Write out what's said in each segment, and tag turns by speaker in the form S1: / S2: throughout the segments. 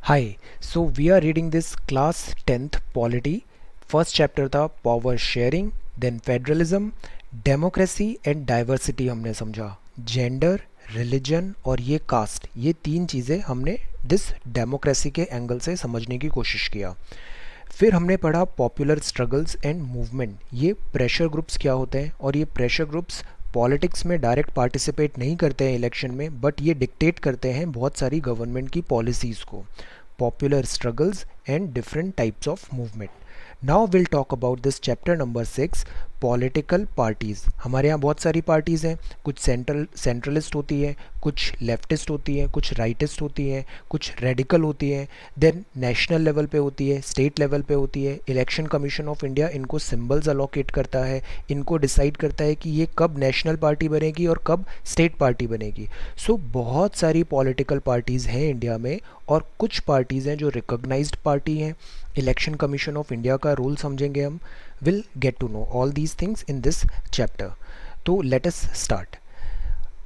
S1: Hi, so we are reading this class 10th polity. First chapter था power sharing, then federalism, democracy and diversity हमने समझा, gender, religion और ये cast, ये तीन चीज़ें हमने दिस डेमोक्रेसी के एंगल से समझने की कोशिश किया। फिर हमने पढ़ा पॉपुलर स्ट्रगल्स एंड मूवमेंट, ये प्रेशर ग्रुप्स क्या होते हैं और ये प्रेशर ग्रुप्स पॉलिटिक्स में डायरेक्ट पार्टिसिपेट नहीं करते हैं इलेक्शन में, बट ये डिक्टेट करते हैं बहुत सारी गवर्नमेंट की पॉलिसीज़ को। Popular struggles and different types of movement. Now will talk about this chapter number 6, political parties. हमारे यहाँ बहुत सारी पार्टीज़ हैं, कुछ सेंट्रलिस्ट होती है, कुछ लेफ्टिस्ट होती है, कुछ राइटिस्ट होती है, कुछ रेडिकल होती है, देन नेशनल लेवल पे होती है, स्टेट लेवल पे होती है। इलेक्शन कमीशन ऑफ इंडिया इनको सिंबल्स अलोकेट करता है, इनको डिसाइड करता है कि ये कब नेशनल पार्टी बनेगी और कब स्टेट पार्टी बनेगी। सो बहुत सारी पॉलिटिकल पार्टीज़ हैं इंडिया में और कुछ पार्टीज़ हैं जो रिकॉग्नाइज्ड पार्टी हैं। इलेक्शन कमीशन ऑफ इंडिया का रोल समझेंगे हम। Will get to know all these things in this chapter. तो let us start.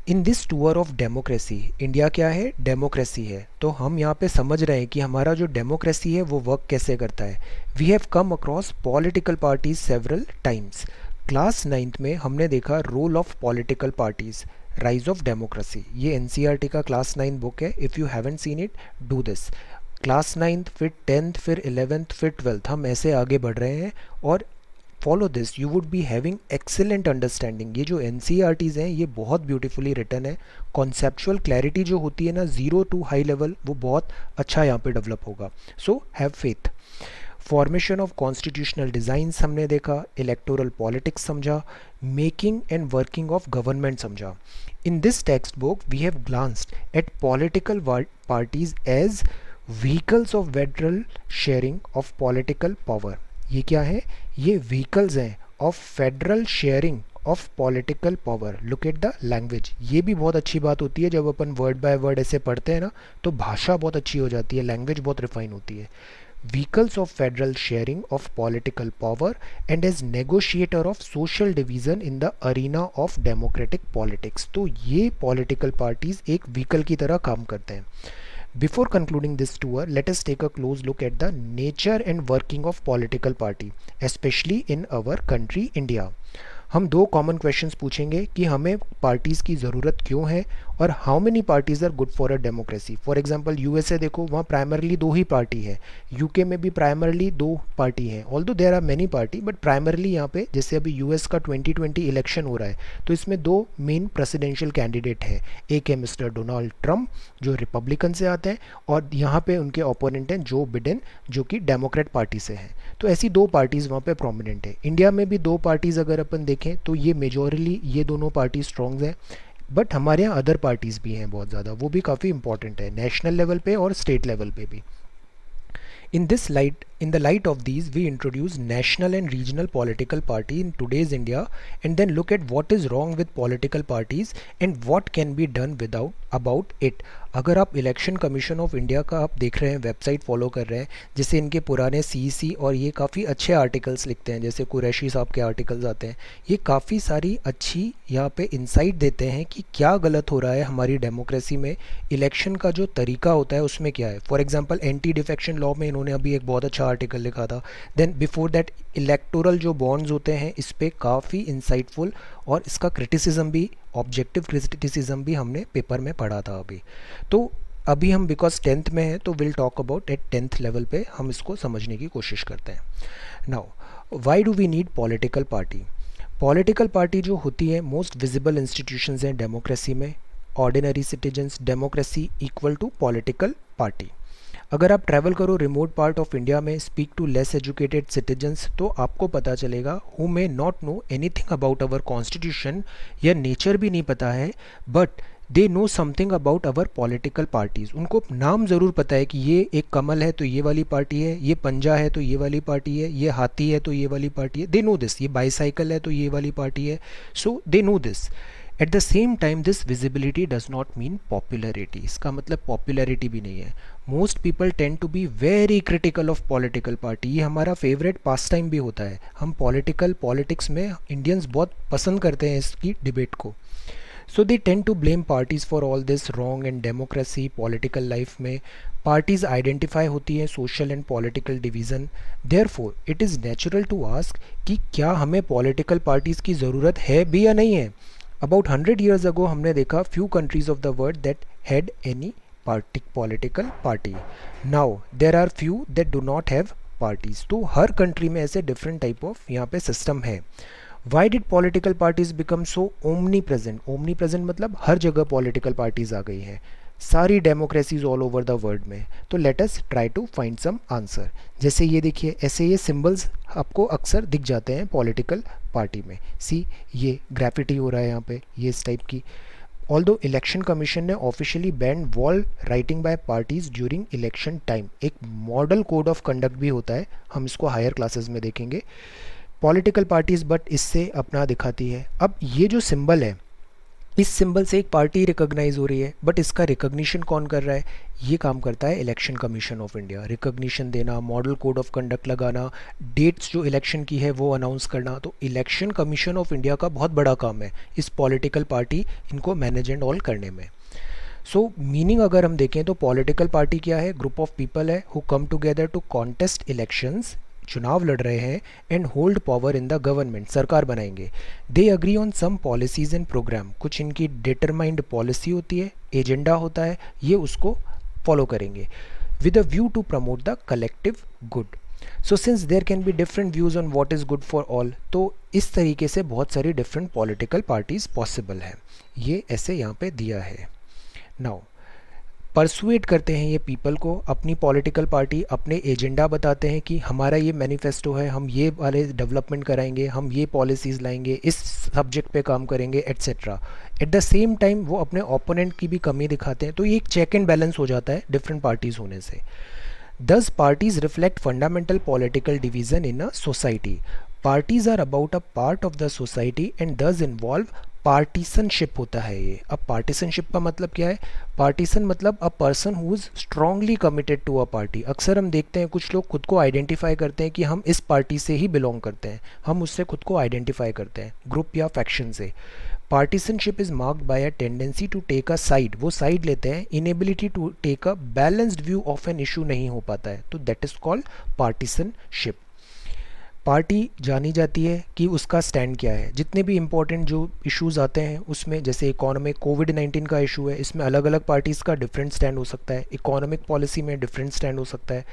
S1: In this tour of democracy, India क्या है? डेमोक्रेसी है। तो हम यहाँ पे समझ रहे हैं कि हमारा जो डेमोक्रेसी है वो वर्क कैसे करता है। We have come across political parties several times. Class 9th में हमने देखा role of political parties, rise of democracy. ये एनसीईआरटी का क्लास 9 बुक है। If you haven't seen it, do this. Class 9th, फिर 10th, फिर 11th, फिर 12th, हम ऐसे आगे बढ़ रहे हैं और follow this, you would be having excellent understanding. ये जो एन हैं ये बहुत ब्यूटीफुली रिटन है। कॉन्सेप्चुअल क्लैरिटी जो होती है ना, ज़ीरो टू हाई लेवल, वो बहुत अच्छा यहाँ पे डेवलप होगा। So have faith. Formation of constitutional designs हमने देखा, इलेक्टोरल पॉलिटिक्स समझा, making and working of government समझा। In this text book we have glanced at political parties as vehicles of federal sharing of political power. ये क्या है? ये vehicles हैं of federal sharing of political power. Look at the language. ये भी बहुत अच्छी बात होती है जब अपन वर्ड बाय वर्ड ऐसे पढ़ते हैं ना, तो भाषा बहुत अच्छी हो जाती है, लैंग्वेज बहुत रिफाइन होती है। Vehicles of federal sharing of political power and as negotiator of social division in the arena of democratic politics. तो ये पॉलिटिकल पार्टीज एक व्हीकल की तरह काम करते हैं। Before concluding this tour, let us take a close look at the nature and working of political party, especially in our country India. हम दो कॉमन क्वेश्चंस पूछेंगे कि हमें पार्टीज़ की ज़रूरत क्यों है और how many parties are good for a democracy. For example USA देखो, वहाँ प्राइमरली दो ही पार्टी है। यूके में भी प्राइमरली दो पार्टी हैं, although there are many party, but primarily यहाँ पे जैसे अभी यूएस का 2020 इलेक्शन हो रहा है, तो इसमें दो मेन प्रेसिडेंशियल कैंडिडेट हैं। एक है मिस्टर डोनाल्ड ट्रम्प जो रिपब्लिकन से आते हैं, और यहाँ पे उनके ओपोनेंट हैं जो बिडेन जो कि डेमोक्रेट पार्टी से हैं। तो ऐसी दो पार्टीज़ वहाँ पे प्रोमिनेंट है। इंडिया में भी दो पार्टीज़ अगर अपन देखें तो ये मेजॉरिटी ये दोनों पार्टी स्ट्रॉन्ग हैं, बट हमारे यहाँ अदर पार्टीज़ भी हैं बहुत ज़्यादा, वो भी काफ़ी इंपॉर्टेंट है नेशनल लेवल पे और स्टेट लेवल पे भी। In the light of these, we introduce national and regional political party in today's India, and then look at what is wrong with political parties and what can be done about it. अगर आप election commission of India का आप देख रहे हैं, website follow कर रहे हैं, जैसे इनके पुराने सीईसी और ये काफ़ी अच्छे आर्टिकल्स लिखते हैं, जैसे कुरैशी साहब के आर्टिकल्स आते हैं, ये काफ़ी सारी अच्छी यहाँ पे इंसाइट देते हैं कि क्या गलत हो रहा है हमारी डेमोक्रेसी में, इलेक्शन का जो तरीका होता है उसमें क्या है। For example anti defection law में इन्होंने अभी एक बहुत अच्छा आर्टिकल लिखा था। देन बिफोर दैट इलेक्टोरल जो बॉन्ड्स होते हैं, इस पर काफ़ी इंसाइटफुल और इसका क्रिटिसिज्म भी, ऑब्जेक्टिव क्रिटिसिज्म भी हमने पेपर में पढ़ा था अभी। तो अभी हम बिकॉज 10th में है तो will talk about at 10th level पे हम इसको समझने की कोशिश करते हैं। Now why do we need political party? Political party जो होती है मोस्ट विजिबल इंस्टीट्यूशंस हैं डेमोक्रेसी में। Ordinary citizens, democracy equal to political party. अगर आप ट्रैवल करो रिमोट पार्ट ऑफ इंडिया में, speak to less educated citizens, तो आपको पता चलेगा who may not know anything about our constitution, या नेचर भी नहीं पता है, but they know something about our political parties. उनको नाम ज़रूर पता है कि ये एक कमल है तो ये वाली पार्टी है, ये पंजा है तो ये वाली पार्टी है, ये हाथी है तो ये वाली पार्टी है, दे नो दिस। ये बाईसाइकिल है तो ये वाली पार्टी है, so they know this. At the same time this visibility does not mean popularity. इसका मतलब पॉपुलरिटी भी नहीं है। Most people tend to be very critical of political party. ये हमारा फेवरेट पास टाइम भी होता है। हम पॉलिटिक्स में इंडियंस बहुत पसंद करते हैं इसकी डिबेट को। So they tend to blame parties for all this wrong and democracy, political life में पार्टीज आइडेंटिफाई होती हैं social and political division. Therefore it is natural to ask कि क्या हमें पॉलिटिकल पार्टीज़ की ज़रूरत है भी या नहीं है। अबाउट 100 years ago हमने देखा few countries of the world that had any political party. Now there are few that do not have parties. तो हर कंट्री में ऐसे डिफरेंट टाइप ऑफ यहाँ पे सिस्टम है। Why did political parties become so omnipresent? Omnipresent मतलब हर जगह political parties आ गई हैं सारी democracies all over the world में। तो let us try to find some answer. जैसे ये देखिए, ऐसे ये सिंबल्स आपको अक्सर दिख जाते हैं पॉलिटिकल पार्टी में। सी ये ग्राफिटी हो रहा है यहाँ पे, ये इस टाइप की। ऑल्दो इलेक्शन कमीशन ने officially ban wall writing by parties during election time. एक मॉडल कोड ऑफ कंडक्ट भी होता है, हम इसको हायर क्लासेस में देखेंगे। पॉलिटिकल पार्टीज बट इससे अपना दिखाती है। अब ये जो सिंबल है, इस सिंबल से एक पार्टी रिकॉग्नाइज हो रही है, बट इसका रिकॉग्निशन कौन कर रहा है? ये काम करता है election commission of India. Recognition देना, मॉडल कोड ऑफ कंडक्ट लगाना, डेट्स जो इलेक्शन की है वो अनाउंस करना। तो इलेक्शन कमीशन ऑफ इंडिया का बहुत बड़ा काम है इस पॉलिटिकल पार्टी इनको मैनेज एंड ऑल करने में। सो मीनिंग अगर हम देखें तो पॉलिटिकल पार्टी क्या है? ग्रुप ऑफ पीपल है who come together to contest elections, चुनाव लड़ रहे हैं, and hold power in the government, सरकार बनाएंगे। They agree on some policies and programme, कुछ इनकी डिटरमाइंड पॉलिसी होती है, एजेंडा होता है, ये उसको फॉलो करेंगे with a view to promote the collective good. So since there can be different views on what is good for all, तो इस तरीके से बहुत सारी डिफरेंट पॉलिटिकल पार्टीज पॉसिबल है। ये ऐसे यहाँ पे दिया है। नाउ परसुएट करते हैं ये पीपल को, अपनी पॉलिटिकल पार्टी अपने एजेंडा बताते हैं कि हमारा ये मैनिफेस्टो है, हम ये वाले डेवलपमेंट कराएंगे, हम ये पॉलिसीज़ लाएंगे, इस सब्जेक्ट पे काम करेंगे, etcetera. Eight the same time वो अपने ओपोनेंट की भी कमी दिखाते हैं। तो ये एक चेक एंड बैलेंस हो जाता है डिफरेंट पार्टीज़ होने से। Thus parties reflect fundamental political division in a society. Parties are about a part of the society and thus involve पार्टीसनशिप होता है ये। अब पार्टीसनशिप का मतलब क्या है? पार्टीसन मतलब a person who is strongly committed to a party. अक्सर हम देखते हैं कुछ लोग खुद को आइडेंटिफाई करते हैं कि हम इस पार्टी से ही बिलोंग करते हैं, हम उससे खुद को आइडेंटिफाई करते हैं ग्रुप या फैक्शन से। Partisanship is marked by a tendency to take a side, वो साइड लेते हैं, inability to take a balanced view of an issue नहीं हो पाता है, तो that is called partisanship. Party जानी जाती है कि उसका स्टैंड क्या है। जितने भी इम्पोर्टेंट जो इश्यूज आते हैं उसमें, जैसे इकोनॉमिक कोविड-19 का इशू है, इसमें अलग अलग पार्टीज़ का डिफरेंट स्टैंड हो सकता है, इकोनॉमिक पॉलिसी में डिफरेंट स्टैंड हो सकता है।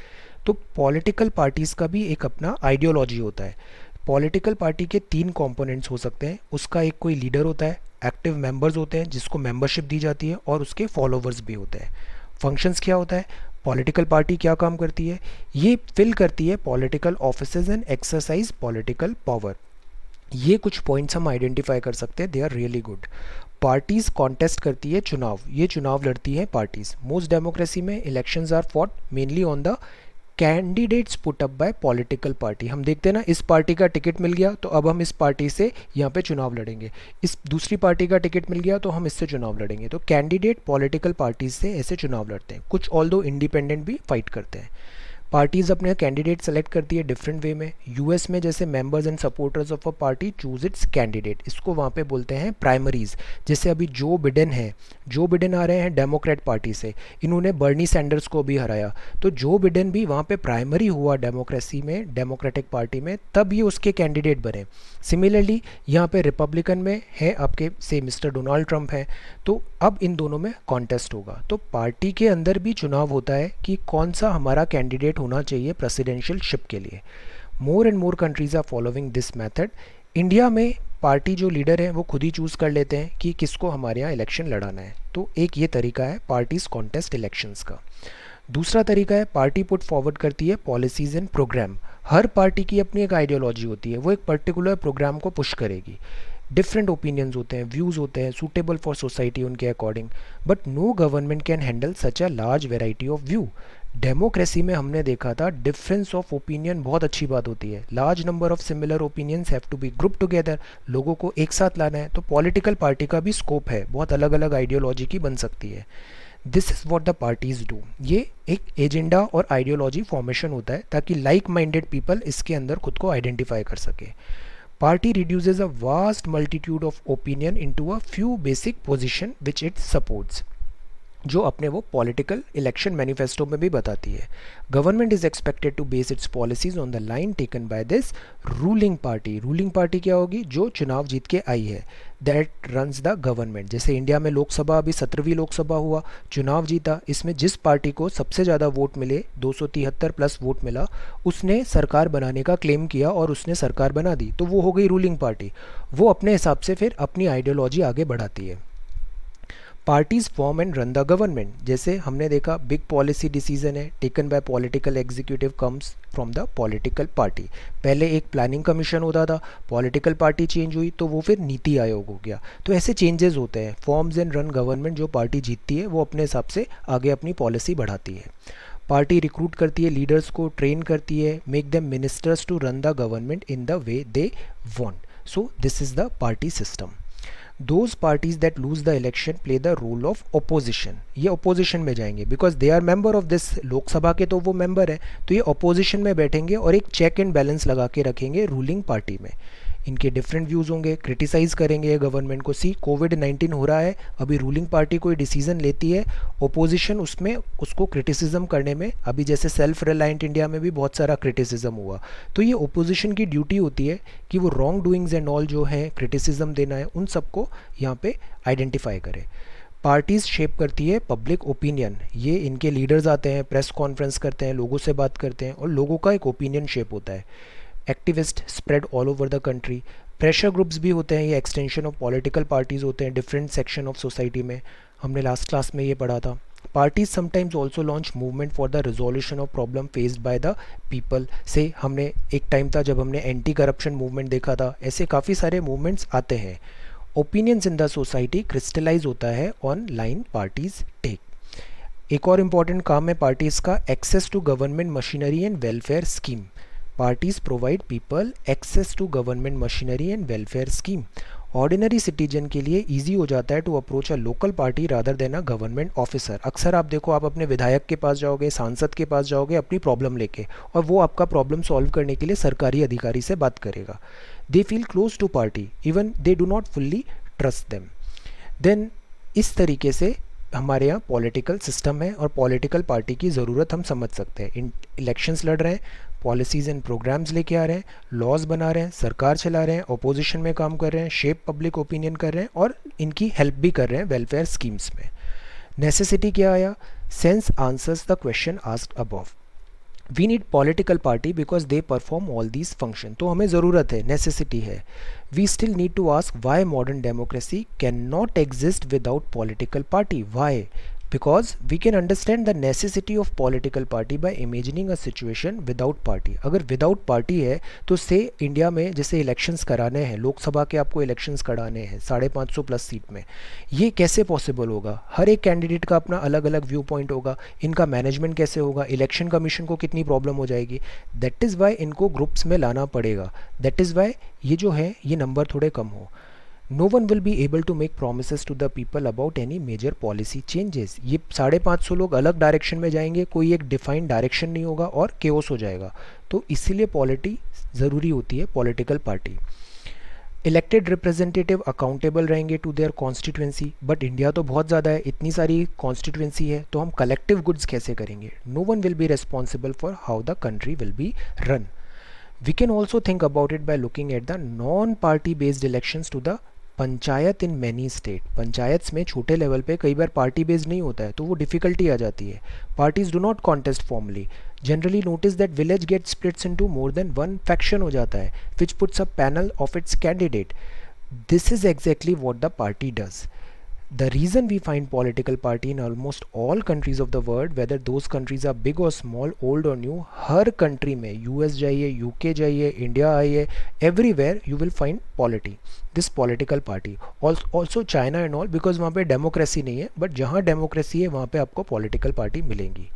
S1: तो पॉलिटिकल पार्टीज़ का भी एक अपना आइडियोलॉजी होता है। पॉलिटिकल पार्टी के 3 कंपोनेंट्स हो सकते हैं। उसका एक कोई लीडर होता है, एक्टिव मेंबर्स होते हैं जिसको मेंबरशिप दी जाती है, और उसके फॉलोवर्स भी होते हैं। फंक्शंस क्या होता है? पॉलिटिकल पार्टी क्या काम करती है? ये फिल करती है political offices and exercise political power. ये कुछ पॉइंट्स हम आइडेंटिफाई कर सकते हैं, they are really good. Parties contest करती है चुनाव, ये चुनाव लड़ती है पार्टीज। मोस्ट डेमोक्रेसी में elections are fought mainly on the candidates put up by political party. हम देखते हैं ना, इस पार्टी का टिकट मिल गया तो अब हम इस पार्टी से यहाँ पे चुनाव लड़ेंगे, इस दूसरी पार्टी का टिकट मिल गया तो हम इससे चुनाव लड़ेंगे। तो कैंडिडेट पॉलिटिकल पार्टीज से ऐसे चुनाव लड़ते हैं। कुछ ऑल दो इंडिपेंडेंट भी फाइट करते हैं। पार्टीज़ अपने कैंडिडेट सेलेक्ट करती है डिफरेंट वे में। यूएस में जैसे members and supporters of a party choose it's candidate, इसको वहाँ पे बोलते हैं प्राइमरीज। जैसे अभी जो बिडेन है, जो बिडेन आ रहे हैं डेमोक्रेट पार्टी से, इन्होंने बर्नी सैंडर्स को भी हराया, तो जो बिडेन भी वहाँ पे प्राइमरी हुआ डेमोक्रेसी में, डेमोक्रेटिक पार्टी में, तब ये उसके कैंडिडेट बने। सिमिलरली यहाँ पे रिपब्लिकन में है आपके से मिस्टर डोनाल्ड ट्रंप है, तो अब इन दोनों में कॉन्टेस्ट होगा। तो पार्टी के अंदर भी चुनाव होता है कि कौन सा हमारा कैंडिडेट होना चाहिए प्रेसिडेंशियल शिप के लिए। More and more countries are following this method. India में पार्टी जो लीडर है वो खुद ही चूज़ कर लेते हैं कि किसको हमारे यहाँ इलेक्शन लड़ाना है। तो एक ये तरीका है पार्टीज कॉन्टेस्ट इलेक्शंस का। दूसरा तरीका है पार्टी पुट फॉरवर्ड करती है पॉलिसीज़ एंड प्रोग्राम। हर पार्टी की अपनी एक आइडियोलॉजी होती है, वो एक पर्टिकुलर प्रोग्राम को पुश करेगी। डिफरेंट ओपिनियंस होते हैं, व्यूज़ होते हैं, सूटेबल फॉर सोसाइटी उनके अकॉर्डिंग, but no government can handle such a large variety of view. Democracy में हमने देखा था डिफरेंस ऑफ ओपिनियन बहुत अच्छी बात होती है। Large number of similar opinions have to be group together, लोगों को एक साथ लाना है। तो पॉलिटिकल पार्टी का भी स्कोप है, बहुत अलग अलग आइडियोलॉजी की बन सकती है। This is what the parties do. ये एक एजेंडा और आइडियोलॉजी फॉर्मेशन होता है ताकि लाइक माइंडेड पीपल इसके अंदर खुद को आइडेंटिफाई कर सके। Party reduces a vast multitude of opinion into a few basic position which it supports. जो अपने वो पॉलिटिकल इलेक्शन मैनिफेस्टो में भी बताती है। Government is expected to base its policies on the line taken by this ruling party. Ruling party क्या होगी? जो चुनाव जीत के आई है, दैट रन्स द गवर्नमेंट। जैसे इंडिया में लोकसभा, अभी 17वीं लोकसभा हुआ, चुनाव जीता, इसमें जिस पार्टी को सबसे ज़्यादा वोट मिले, 273 प्लस वोट मिला, उसने सरकार बनाने का क्लेम किया और उसने सरकार बना दी, तो वो हो गई रूलिंग पार्टी। वो अपने हिसाब से फिर अपनी आइडियोलॉजी आगे बढ़ाती है। Parties form and run the government. जैसे हमने देखा, बिग पॉलिसी डिसीजन है taken by political executive comes from the political party. पहले एक प्लानिंग कमीशन होता था, पॉलिटिकल पार्टी चेंज हुई तो वो फिर नीति आयोग हो गया। तो ऐसे चेंजेस होते हैं। फॉर्म्स एंड रन गवर्नमेंट, जो पार्टी जीतती है वो अपने हिसाब से आगे अपनी पॉलिसी बढ़ाती है। पार्टी रिक्रूट करती है लीडर्स को, ट्रेन करती है, make them ministers to run the government in the way they want. So this is the party system. Those parties that lose the election play the role of opposition। ये opposition में जाएंगे because they are member of this Lok Sabha के, तो वो member है, तो ये opposition में बैठेंगे और एक चेक एंड बैलेंस लगा के रखेंगे रूलिंग पार्टी में। इनके डिफरेंट व्यूज़ होंगे, क्रिटिसाइज़ करेंगे गवर्नमेंट को। कोविड-19 हो रहा है, अभी रूलिंग पार्टी कोई डिसीजन लेती है, ओपोजिशन उसमें उसको क्रिटिसिज्म करने में, अभी जैसे सेल्फ रिलायंट इंडिया में भी बहुत सारा क्रिटिसिज्म हुआ, तो ये ओपोजिशन की ड्यूटी होती है कि वो रॉन्ग डूइंग्स एंड ऑल जो है क्रिटिसिज्म देना है, उन सबको यहाँ पे आइडेंटिफाई करे। पार्टीज़ शेप करती है पब्लिक ओपिनियन। ये इनके लीडर्स आते हैं, प्रेस कॉन्फ्रेंस करते हैं, लोगों से बात करते हैं और लोगों का एक ओपिनियन शेप होता है। Activist spread all over the country. Pressure groups भी होते हैं, ये एक्सटेंशन ऑफ पॉलिटिकल पार्टीज होते हैं डिफरेंट सेक्शन ऑफ सोसाइटी में। हमने लास्ट क्लास में ये पढ़ा था। Parties sometimes also launch movement for the resolution of problem faced by the people. से हमने एक टाइम था जब हमने एंटी करप्शन मूवमेंट देखा था, ऐसे काफ़ी सारे मूवमेंट्स आते हैं। Opinions in the society crystallise होता है ऑन लाइन पार्टीज टेक। एक और इम्पॉर्टेंट काम है पार्टीज़ का, access to government machinery and welfare scheme. Parties provide people access to government machinery and welfare scheme। Ordinary citizen के लिए ईजी हो जाता है to approach a local party rather than a government officer. अक्सर आप देखो, आप अपने विधायक के पास जाओगे, सांसद के पास जाओगे अपनी प्रॉब्लम लेके, और वो आपका प्रॉब्लम सॉल्व करने के लिए सरकारी अधिकारी से बात करेगा। They feel close to party even they do not fully trust them. Then इस तरीके से हमारे यहाँ पॉलिटिकल सिस्टम है और पॉलिटिकल पार्टी की ज़रूरत हम समझ सकते हैं। इन इलेक्शंस लड़ रहे हैं, पॉलिसीज़ एंड प्रोग्राम्स लेके आ रहे हैं, लॉज बना रहे हैं, सरकार चला रहे हैं, अपोजिशन में काम कर रहे हैं, शेप पब्लिक ओपिनियन कर रहे हैं और इनकी हेल्प भी कर रहे हैं वेलफेयर स्कीम्स में। नेसेसिटी क्या आया? सेंस answers the question asked above. We need political party because they perform all these function. तो हमें ज़रूरत है, नेसेसिटी है। We still need to ask why modern democracy can not exist without political party. Why? Because we can understand the necessity of political party by imagining a situation without party. अगर without party है तो से India में जैसे elections कराने हैं, लोकसभा के आपको इलेक्शंस कराने हैं 550 प्लस सीट में, ये कैसे पॉसिबल होगा? हर एक कैंडिडेट का अपना अलग अलग व्यू पॉइंट होगा, इनका मैनेजमेंट कैसे होगा, इलेक्शन कमीशन को कितनी प्रॉब्लम हो जाएगी। दैट इज़ वाई इनको ग्रुप्स में लाना पड़ेगा। दैट इज़ वाई ये जो है ये नंबर थोड़े कम हो। No one will be able to make promise to the people about any major policy changes. ये 550 लोग अलग डायरेक्शन में जाएंगे, कोई एक डिफाइंड डायरेक्शन नहीं होगा और केओस हो जाएगा। तो इसीलिए पॉलिटी ज़रूरी होती है, political party. Elected representative accountable रहेंगे to their constituency. But India तो बहुत ज़्यादा है, इतनी सारी कॉन्स्टिट्यूएंसी है, तो हम कलेक्टिव गुड्स कैसे करेंगे? No one will be responsible for how the country will be run. We can also think about it by looking at the non-party based elections to the panchayat in many state. Panchayat में छोटे level पे कई बार party based नहीं होता है, तो वो difficulty आ जाती है। Parties do not contest formally. Generally notice that village get splits into more than one faction हो जाता है which puts a panel of its candidate. This is exactly what the party does. The reason we find political party in almost all countries of the world, whether those countries are big or small, old or new, her country में, US जाइए, UK जाइए, India आइए, everywhere you will find polity, this political party. Also China and all, because वहाँ पे democracy नहीं है, but जहाँ democracy है वहाँ पे आपको political party मिलेंगी।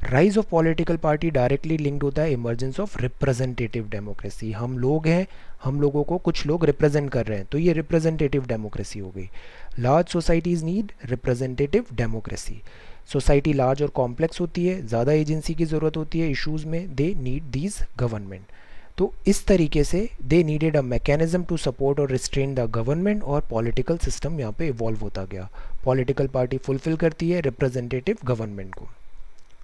S1: Rise of political party directly linked होता है इमर्जेंस ऑफ रिप्रेजेंटेटिव डेमोक्रेसी। हम लोग हैं, हम लोगों को कुछ लोग रिप्रेजेंट कर रहे हैं, तो ये रिप्रेजेंटेटिव डेमोक्रेसी हो गई। Large societies need representative democracy. Society large और कॉम्प्लेक्स होती है, ज़्यादा एजेंसी की ज़रूरत होती है इश्यूज़ में, दे नीड दीज गवर्नमेंट। तो इस तरीके से they needed a mechanism to support और रिस्ट्रेन द गवर्नमेंट, और पॉलिटिकल सिस्टम यहाँ पे इवॉल्व होता गया। पॉलिटिकल पार्टी फुलफिल करती है रिप्रेजेंटेटिव गवर्नमेंट को।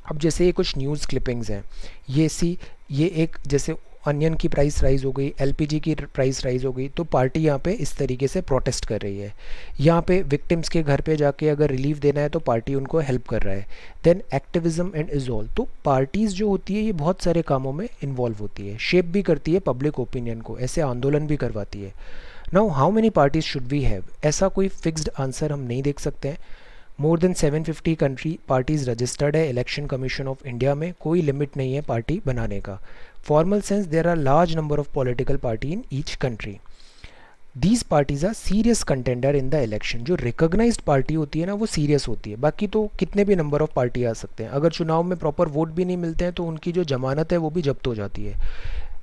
S1: अब जैसे ये कुछ न्यूज़ क्लिपिंग्स हैं, ये एक जैसे अनियन की प्राइस राइज हो गई, एलपीजी की प्राइस राइज हो गई, तो पार्टी यहाँ पे इस तरीके से प्रोटेस्ट कर रही है। यहाँ पे विक्टिम्स के घर पे जाके अगर रिलीफ देना है तो पार्टी उनको हेल्प कर रहा है। देन एक्टिविज्म एंड इजोल्व, तो पार्टीज़ जो होती है ये बहुत सारे कामों में इन्वॉल्व होती है, शेप भी करती है पब्लिक ओपिनियन को, ऐसे आंदोलन भी करवाती है। Now how many parties should we have, ऐसा कोई फिक्स्ड आंसर हम नहीं देख सकते हैं। More than 750 country parties registered है इलेक्शन कमीशन ऑफ इंडिया में, कोई लिमिट नहीं है पार्टी बनाने का। Formal sense there are large number of political party in each country. These parties are serious contender in the election. जो recognised party होती है ना वो सीरियस होती है, बाकी तो कितने भी नंबर ऑफ पार्टी आ सकते हैं, अगर चुनाव में प्रॉपर वोट भी नहीं मिलते हैं तो उनकी जो जमानत है वो भी जब्त हो जाती है।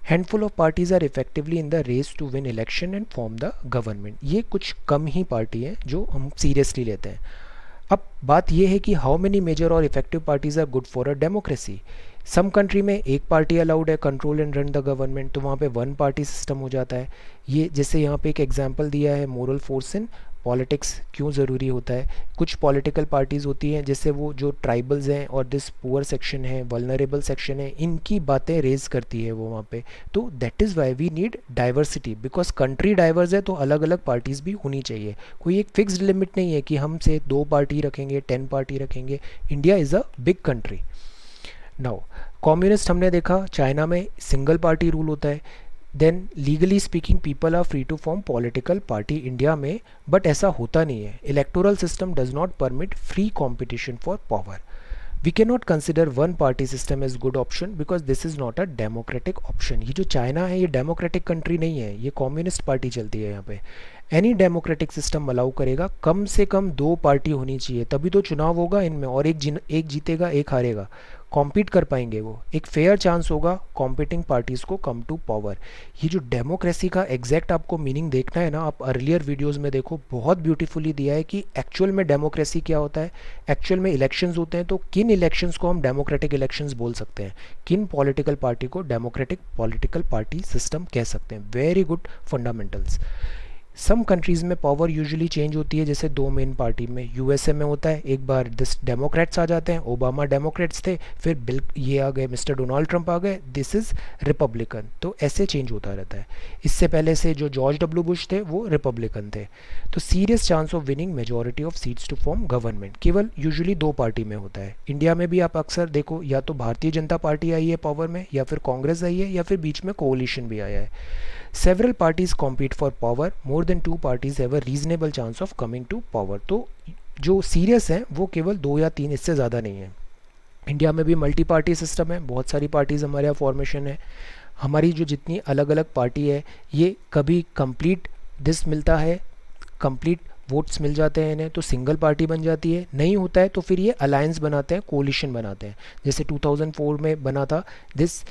S1: Handful of parties are effectively in the race to win election and form the government. ये कुछ कम ही पार्टी हैं जो हम सीरियसली लेते हैं। अब बात यह है कि हाउ मेनी मेजर और effective parties are good for a democracy. Some country में एक पार्टी अलाउड है control and run the government, तो वहाँ पे वन पार्टी सिस्टम हो जाता है। ये जैसे यहाँ पे एक एग्जांपल दिया है, मोरल फोर्स इन पॉलिटिक्स क्यों ज़रूरी होता है। कुछ पॉलिटिकल पार्टीज़ होती हैं जैसे वो जो ट्राइबल्स हैं और दिस पुअर सेक्शन है, वल्नरेबल सेक्शन है, इनकी बातें रेज करती है वो वहाँ पे। तो that is why we need diversity, because country diverse है तो अलग अलग पार्टीज़ भी होनी चाहिए। कोई एक फिक्स्ड लिमिट नहीं है कि हम से 2 पार्टी रखेंगे, 10 पार्टी रखेंगे। India is a big country. Now communist हमने देखा, चाइना में सिंगल पार्टी रूल होता है। Then legally speaking people are free to form political party India में, बट ऐसा होता नहीं है। Electoral system does not permit free competition for power. We can not consider one party system as good option because this is not a democratic option. ये जो China है ये democratic country नहीं है, ये कम्युनिस्ट पार्टी चलती है यहाँ पे। एनी डेमोक्रेटिक सिस्टम अलाउ करेगा कम से कम 2 पार्टी होनी चाहिए, तभी तो चुनाव होगा इनमें, और एक जीतेगा एक हारेगा, कॉम्पीट कर पाएंगे वो, एक फेयर चांस होगा कॉम्पिटिंग पार्टीज़ को कम टू पावर। ये जो डेमोक्रेसी का एग्जैक्ट आपको मीनिंग देखना है ना, आप अर्लियर वीडियोस में देखो, बहुत ब्यूटीफुली दिया है कि एक्चुअल में डेमोक्रेसी क्या होता है। एक्चुअल में इलेक्शंस होते हैं तो किन इलेक्शंस को हम डेमोक्रेटिक इलेक्शंस बोल सकते हैं, किन पॉलिटिकल पार्टी को डेमोक्रेटिक पॉलिटिकल पार्टी सिस्टम कह सकते हैं। Very good fundamentals. Some countries में पावर यूजुअली चेंज होती है, जैसे 2 मेन पार्टी में यूएसए में होता है, एक बार दिस डेमोक्रेट्स आ जाते हैं, ओबामा डेमोक्रेट्स थे, फिर बिल ये आ गए, मिस्टर डोनाल्ड ट्रंप आ गए, दिस इज़ रिपब्लिकन। तो ऐसे चेंज होता रहता है। इससे पहले से जो जॉर्ज डब्ल्यू बुश थे वो रिपब्लिकन थे। तो serious chance of winning majority of seats to form government केवल यूजुअली 2 पार्टी में होता है। इंडिया में भी आप अक्सर देखो, या तो भारतीय जनता पार्टी आई है पावर में, या फिर कांग्रेस आई है, या फिर बीच में कोलिशन भी आया है। Several parties compete for power. More than 2 parties have a reasonable chance of coming to power. तो जो सीरियस हैं वो केवल 2 या 3, इससे ज़्यादा नहीं है। इंडिया में भी मल्टी पार्टी सिस्टम है, बहुत सारी पार्टीज़ हमारे यहाँ फॉर्मेशन है। हमारी जो जितनी अलग अलग पार्टी है ये कभी कंप्लीट दिस मिलता है, कंप्लीट वोट्स मिल जाते हैं इन्हें तो सिंगल पार्टी बन जाती है, नहीं होता है तो फिर ये अलायंस बनाते हैं, कोलिशन बनाते हैं। जैसे 2004 में बना था दिस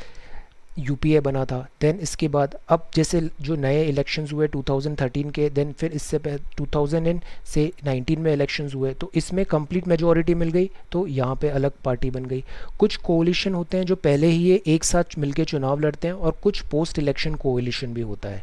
S1: यूपीए बना था। देन इसके बाद अब जैसे जो नए इलेक्शंस हुए 2013 के, देन फिर इससे 2019 में इलेक्शंस हुए, तो इसमें कंप्लीट मेजॉरिटी मिल गई तो यहाँ पे अलग पार्टी बन गई। कुछ कोलिशन होते हैं जो पहले ही ये एक साथ मिलके चुनाव लड़ते हैं, और कुछ पोस्ट इलेक्शन कोलिशन भी होता है।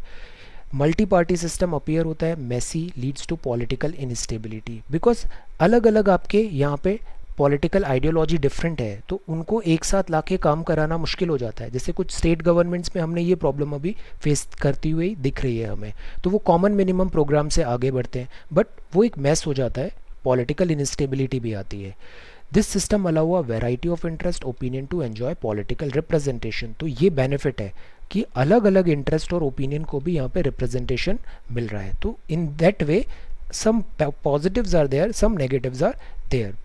S1: मल्टी पार्टी सिस्टम अपीयर होता है messy, leads to political instability, because अलग अलग आपके यहाँ पे पॉलिटिकल आइडियोलॉजी डिफरेंट है, तो उनको एक साथ लाके काम कराना मुश्किल हो जाता है। जैसे कुछ स्टेट गवर्नमेंट्स में हमने ये प्रॉब्लम अभी फेस करती हुई दिख रही है हमें, तो वो कॉमन मिनिमम प्रोग्राम से आगे बढ़ते हैं, बट वो एक मैस हो जाता है, पॉलिटिकल इनस्टेबिलिटी भी आती है। This system allow a variety of interest opinion to enjoy political representation. तो ये बेनिफिट है कि अलग अलग इंटरेस्ट और ओपिनियन को भी यहाँ पे रिप्रेजेंटेशन मिल रहा है। तो in that way some positives are there, some negatives are there.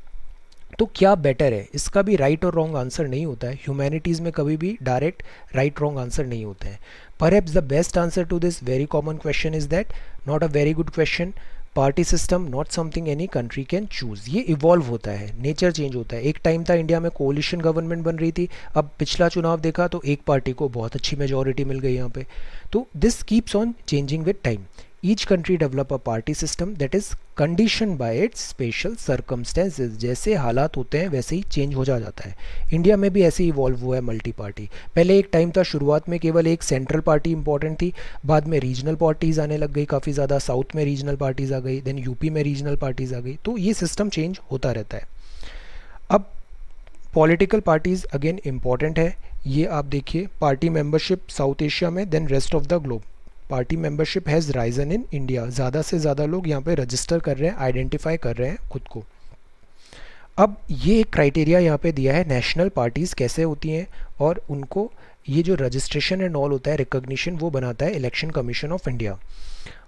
S1: तो क्या बेटर है, इसका भी राइट और रॉन्ग आंसर नहीं होता है। ह्यूमैनिटीज़ में कभी भी डायरेक्ट राइट रॉन्ग आंसर नहीं होते हैं। Perhaps the best answer to this very common question is that not a very good question. Party system not something any country can choose. ये इवॉल्व होता है, नेचर चेंज होता है। एक time था इंडिया में कोलिशन गवर्नमेंट बन रही थी, अब पिछला चुनाव देखा तो एक पार्टी को बहुत अच्छी मेजॉरिटी मिल गई यहाँ पे। तो this keeps on changing with time. Each country develop a party system that is condition bye it's special circumstances. जैसे हालात होते हैं वैसे ही चेंज हो जाता है। इंडिया में भी ऐसे ही इवॉल्व हुआ है मल्टी पार्टी। पहले एक टाइम था, शुरुआत में केवल एक सेंट्रल पार्टी इंपॉर्टेंट थी, बाद में रीजनल पार्टीज़ आने लग गई काफ़ी ज़्यादा, साउथ में रीजनल पार्टीज़ आ गई, देन यूपी में रीजनल पार्टीज़ आ गई, तो ये सिस्टम चेंज होता रहता है। अब पॉलिटिकल पार्टीज़ अगेन इम्पॉर्टेंट है। ये आप देखिए, पार्टी मेंबरशिप साउथ एशिया में, then rest of the globe. Party membership has risen in India. ज़्यादा से ज़्यादा लोग यहाँ पे रजिस्टर कर रहे हैं, आइडेंटिफाई कर रहे हैं खुद को। अब ये एक क्राइटेरिया यहाँ पे दिया है नेशनल पार्टीज़ कैसे होती हैं, और उनको ये जो रजिस्ट्रेशन एंड ऑल होता है, रिकॉग्निशन, वो बनाता है इलेक्शन कमीशन ऑफ इंडिया।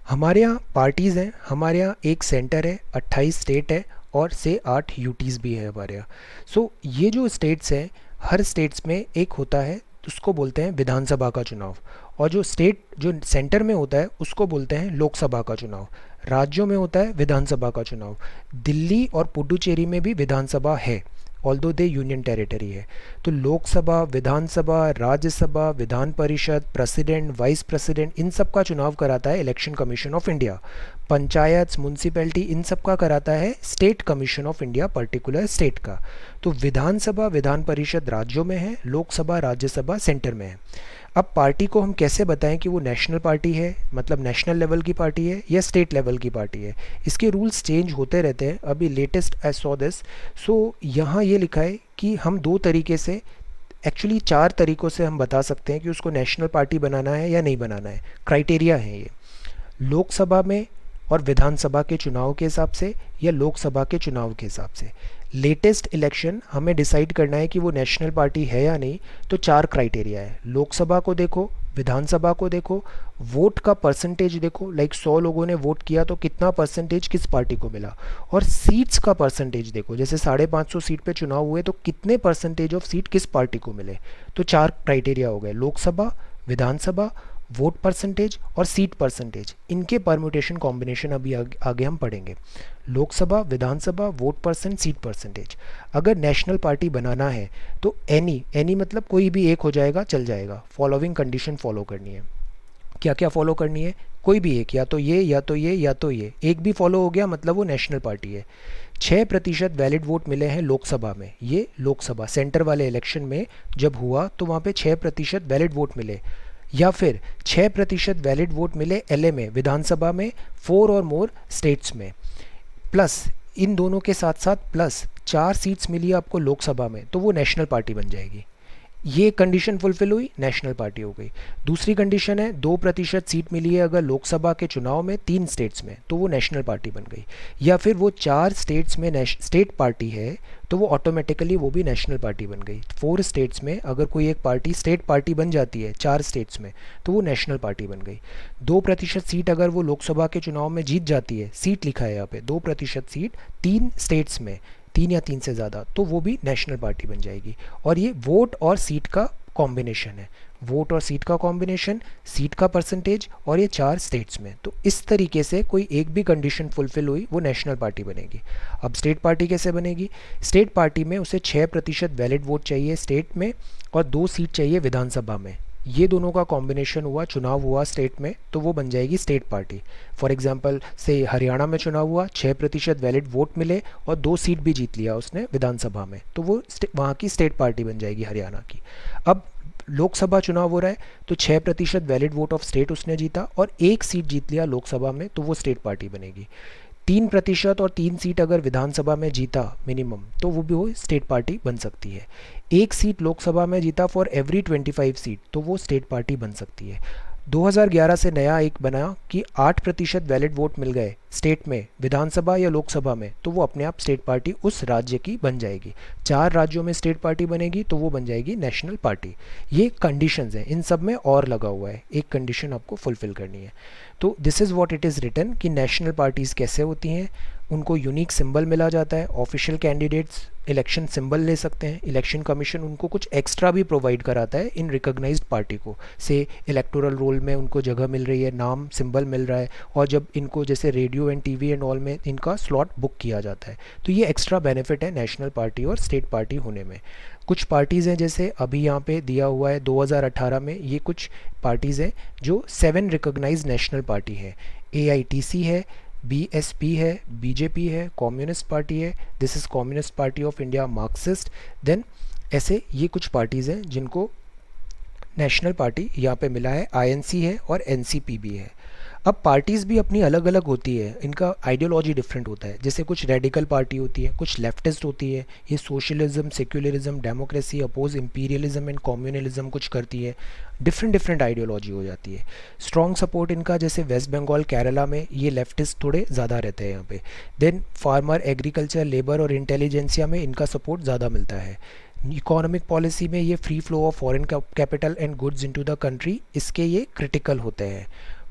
S1: हमारे यहाँ पार्टीज़ हैं, हमारे यहाँ एक सेंटर है, 28 स्टेट है, और से 8 यूटीज़ भी है हमारे यहाँ। सो ये जो स्टेट्स हैं, हर स्टेट्स में एक होता है, उसको बोलते हैं विधानसभा का चुनाव, और जो स्टेट जो सेंटर में होता है उसको बोलते हैं लोकसभा का चुनाव। राज्यों में होता है विधानसभा का चुनाव। दिल्ली और पुडुचेरी में भी विधानसभा है, ऑल्दो दे यूनियन टेरिटरी है। तो लोकसभा, विधानसभा, Rajya Sabha, Vidhan Parishad, president, vice president, इन सब का चुनाव कराता है election commission of India. Panchayat, municipality, इन सब का कराता है state commission of India, particular state का। तो विधानसभा, विधान परिषद राज्यों में है, लोकसभा, राज्यसभा सेंटर में है। अब पार्टी को हम कैसे बताएं कि वो नेशनल पार्टी है, मतलब नेशनल लेवल की पार्टी है, या स्टेट लेवल की पार्टी है? इसके रूल्स चेंज होते रहते हैं। अभी लेटेस्ट आई सॉ दिस, सो यहाँ ये लिखा है कि हम दो तरीके से, एक्चुअली 4 तरीक़ों से हम बता सकते हैं कि उसको नेशनल पार्टी बनाना है या नहीं बनाना है। क्राइटेरिया है ये, लोकसभा में और विधानसभा के चुनाव के हिसाब से, या लोकसभा के चुनाव के हिसाब से। लेटेस्ट इलेक्शन हमें डिसाइड करना है कि वो नेशनल पार्टी है या नहीं, तो 4 क्राइटेरिया है। लोकसभा को देखो, विधानसभा को देखो, वोट का परसेंटेज देखो, लाइक 100 लोगों ने वोट किया तो कितना परसेंटेज किस पार्टी को मिला, और सीट्स का परसेंटेज देखो, जैसे 550 सीट पे चुनाव हुए तो कितने परसेंटेज ऑफ सीट किस पार्टी को मिले। तो 4 क्राइटेरिया हो गए, लोकसभा, विधानसभा, वोट परसेंटेज और सीट परसेंटेज। इनके परम्यूटेशन कॉम्बिनेशन अभी आगे हम पढ़ेंगे। लोकसभा, विधानसभा, वोट परसेंट, सीट परसेंटेज। अगर नेशनल पार्टी बनाना है तो एनी मतलब कोई भी एक हो जाएगा, चल जाएगा। फॉलोइंग कंडीशन फॉलो करनी है। क्या क्या फॉलो करनी है? कोई भी एक, या तो ये, या तो ये, या तो ये, एक भी फॉलो हो गया मतलब वो नेशनल पार्टी है। 6% वैलिड वोट मिले हैं लोकसभा में, ये लोकसभा सेंटर वाले इलेक्शन में जब हुआ तो वहाँ पे 6% वैलिड वोट मिले। या फिर 6% वैलिड वोट मिले एलए में, विधानसभा में, 4 और मोर स्टेट्स में, प्लस इन दोनों के साथ साथ प्लस 4 सीट्स मिली आपको लोकसभा में, तो वो नेशनल पार्टी बन जाएगी। ये कंडीशन फुलफिल हुई, नेशनल पार्टी हो गई। दूसरी कंडीशन है 2% सीट मिली है अगर लोकसभा के चुनाव में 3 स्टेट्स में, तो वो नेशनल पार्टी बन गई। या फिर वो 4 स्टेट्स में स्टेट पार्टी है तो वो ऑटोमेटिकली वो भी नेशनल पार्टी बन गई। 4 स्टेट्स में अगर कोई एक पार्टी स्टेट पार्टी बन जाती है 4 स्टेट्स में, तो वो नेशनल पार्टी बन गई। 2% सीट अगर वो लोकसभा के चुनाव में जीत जाती है, सीट लिखा है यहाँ पे 2% सीट 3 स्टेट्स में, 3 या 3 से ज़्यादा, तो वो भी नेशनल पार्टी बन जाएगी। और ये वोट और सीट का कॉम्बिनेशन है, वोट और सीट का कॉम्बिनेशन, सीट का परसेंटेज, और ये 4 स्टेट्स में। तो इस तरीके से कोई एक भी कंडीशन फुलफिल हुई वो नेशनल पार्टी बनेगी। अब स्टेट पार्टी कैसे बनेगी? स्टेट पार्टी में उसे 6% वैलिड वोट चाहिए स्टेट में, और 2 सीट चाहिए विधानसभा में। ये दोनों का कॉम्बिनेशन हुआ, चुनाव हुआ स्टेट में, तो वो बन जाएगी स्टेट पार्टी। फॉर एग्जांपल से हरियाणा में चुनाव हुआ, 6% वैलिड वोट मिले और 2 सीट भी जीत लिया उसने विधानसभा में, तो वो वहाँ की स्टेट पार्टी बन जाएगी हरियाणा की। अब लोकसभा चुनाव हो रहा है तो 6% वैलिड वोट ऑफ स्टेट उसने जीता और 1 सीट जीत लिया लोकसभा में, तो वो स्टेट पार्टी बनेगी। 3% और 3 सीट अगर विधानसभा में जीता मिनिमम, तो वो भी वो स्टेट पार्टी बन सकती है। 1 सीट लोकसभा में जीता फॉर एवरी 25 सीट, तो वो स्टेट पार्टी बन सकती है। 2011 से नया एक बना कि 8% वैलिड वोट मिल गए स्टेट में, विधानसभा या लोकसभा में, तो वो अपने आप स्टेट पार्टी उस राज्य की बन जाएगी। 4 राज्यों में स्टेट पार्टी बनेगी तो वो बन जाएगी नेशनल पार्टी। ये कंडीशंस हैं, इन सब में और लगा हुआ है, एक कंडीशन आपको फुलफिल करनी है। तो this is what it is written कि नेशनल पार्टीज़ कैसे होती हैं, उनको यूनिक सिंबल मिला जाता है, ऑफिशियल कैंडिडेट्स इलेक्शन सिंबल ले सकते हैं। इलेक्शन कमीशन उनको कुछ एक्स्ट्रा भी प्रोवाइड कराता है इन रिकॉग्नाइज्ड पार्टी को, से इलेक्टोरल रोल में उनको जगह मिल रही है, नाम सिंबल मिल रहा है, और जब इनको जैसे radio and TV and all में इनका स्लॉट बुक किया जाता है, तो ये एक्स्ट्रा बेनिफिट है नेशनल पार्टी और स्टेट पार्टी होने में। कुछ पार्टीज़ हैं जैसे अभी यहाँ पे दिया हुआ है 2018 में, ये कुछ पार्टीज़ हैं जो 7 रिकॉग्नाइज्ड नेशनल पार्टी है। AITC है, BSP है, BJP है, कम्युनिस्ट पार्टी है, this is communist party of India, Marxist. Then ऐसे ये कुछ पार्टीज़ हैं जिनको नेशनल पार्टी यहाँ पे मिला है, INC है और NCP भी है। अब पार्टीज़ भी अपनी अलग अलग होती है, इनका आइडियोलॉजी डिफरेंट होता है। जैसे कुछ रेडिकल पार्टी होती है, कुछ लेफ्टिस्ट होती है, ये socialism, secularism, democracy, oppose imperialism and communalism कुछ करती है। डिफरेंट डिफरेंट आइडियोलॉजी हो जाती है। स्ट्रॉन्ग सपोर्ट इनका जैसे वेस्ट बंगाल, केरला में ये लेफ्टिस्ट थोड़े ज़्यादा रहते हैं यहाँ पे। देन फार्मर, एग्रीकल्चर, लेबर और इंटेलिजेंसिया में इनका सपोर्ट ज़्यादा मिलता है। इकोनॉमिक पॉलिसी में ये free flow of foreign capital and goods into the country, इसके ये क्रिटिकल होते हैं।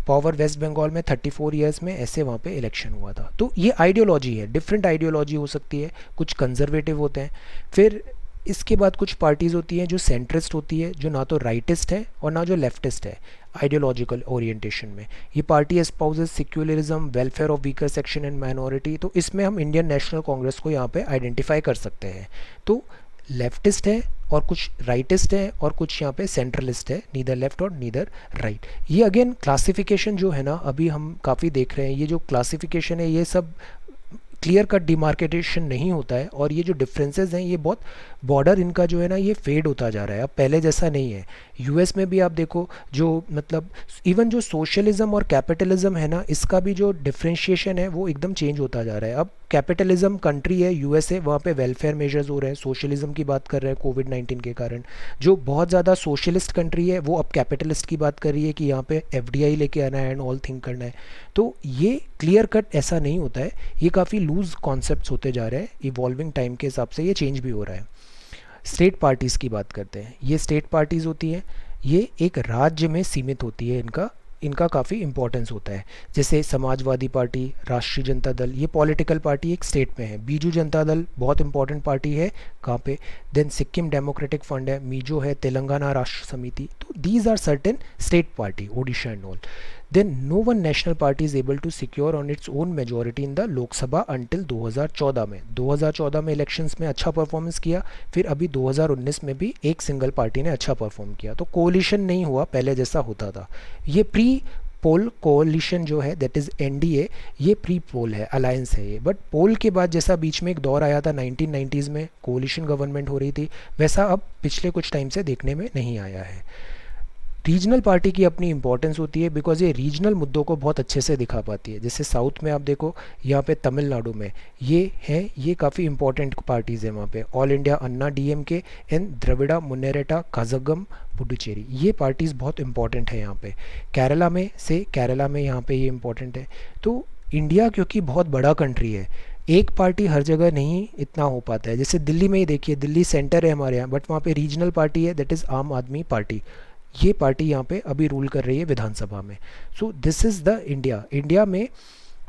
S1: पावर वेस्ट बंगाल में 34 ईयर्स में ऐसे वहाँ पे इलेक्शन हुआ था। तो ये आइडियोलॉजी है, डिफरेंट आइडियोलॉजी हो सकती है, कुछ कंजर्वेटिव होते हैं। फिर इसके बाद कुछ पार्टीज़ होती हैं जो सेंट्रिस्ट होती है, जो ना तो राइटिस्ट है और ना जो लेफ्टिस्ट है आइडियोलॉजिकल ओरिएंटेशन में। ये party espouses secularism, welfare of weaker section and minority. तो इसमें हम इंडियन नेशनल कांग्रेस को यहाँ पे आइडेंटिफाई कर सकते हैं। तो लेफ्टिस्ट है और कुछ राइटिस्ट है और कुछ यहाँ पे सेंट्रलिस्ट है, नीदर लेफ्ट और नीदर राइट। ये अगेन क्लासिफिकेशन जो है ना, अभी हम काफ़ी देख रहे हैं, ये जो क्लासिफिकेशन है ये सब क्लियर कट डिमार्केटेशन नहीं होता है, और ये जो डिफरेंसेस हैं ये बहुत बॉर्डर इनका जो है ना ये फेड होता जा रहा है, अब पहले जैसा नहीं है। यूएस में भी आप देखो, जो मतलब इवन जो सोशलिज्म और कैपिटलिज्म है ना, इसका भी जो डिफ्रेंशिएशन है वो एकदम चेंज होता जा रहा है। अब कैपिटलिज्म कंट्री है यूएसए, वहाँ पे वेलफेयर मेजर्स हो रहे हैं, सोशलिज्म की बात कर रहे हैं कोविड-19 के कारण। जो बहुत ज़्यादा सोशलिस्ट कंट्री है वो अब कैपिटलिस्ट की बात कर रही है कि यहाँ पे FDI लेके आना है एंड ऑल थिंक करना है। तो ये क्लियर कट ऐसा नहीं होता है, ये काफ़ी लूज कॉन्सेप्ट्स होते जा रहे हैं, इवॉल्विंग टाइम के हिसाब से ये चेंज भी हो रहा है। स्टेट पार्टीज़ की बात करते हैं। ये स्टेट पार्टीज़ होती हैं, ये एक राज्य में सीमित होती है, इनका इनका काफ़ी इंपॉर्टेंस होता है। जैसे समाजवादी पार्टी, राष्ट्रीय जनता दल, ये पॉलिटिकल पार्टी एक स्टेट में है। बीजू जनता दल बहुत इंपॉर्टेंट पार्टी है, कहाँ पे? देन सिक्किम डेमोक्रेटिक फंड है, मीजो है, तेलंगाना राष्ट्र समिति। तो these are certain state party, Odisha and all. Then no one national party is able to secure on its own majority in the लोक सभा until 2014 में। 2014 में इलेक्शंस में अच्छा परफॉर्मेंस किया, फिर अभी 2019 में भी एक सिंगल पार्टी ने अच्छा परफॉर्म किया। तो कोलिशन नहीं हुआ पहले जैसा होता था। ये प्री पोल कोलिशन जो है, दैट इज़ NDA, ये प्री पोल है, अलायंस है ये। बट पोल के बाद जैसा बीच में एक दौर आया था 1990s में, कोलिशन गवर्नमेंट हो रही थी, वैसा अब पिछले कुछ टाइम से देखने में नहीं आया है। रीजनल पार्टी की अपनी इंपॉर्टेंस होती है, बिकॉज ये रीजनल मुद्दों को बहुत अच्छे से दिखा पाती है। जैसे साउथ में आप देखो, यहाँ पे तमिलनाडु में ये हैं, ये काफ़ी इंपॉर्टेंट पार्टीज़ हैं वहाँ पे। All India Anna DMK and Dravida मुन्नेरेटा कज़गम पुडुचेरी, ये पार्टीज़ बहुत इंपॉर्टेंट है यहाँ पे। केरला में यहाँ पे ये इंपॉर्टेंट है। तो इंडिया क्योंकि बहुत बड़ा कंट्री है, एक पार्टी हर जगह नहीं इतना हो पाता है। जैसे दिल्ली में ही देखिए, दिल्ली सेंटर है हमारे यहाँ, बट वहाँ पे रीजनल पार्टी है, दैट इज़ आम आदमी पार्टी। ये पार्टी यहाँ पे अभी रूल कर रही है विधानसभा में। सो दिस इज़ द इंडिया में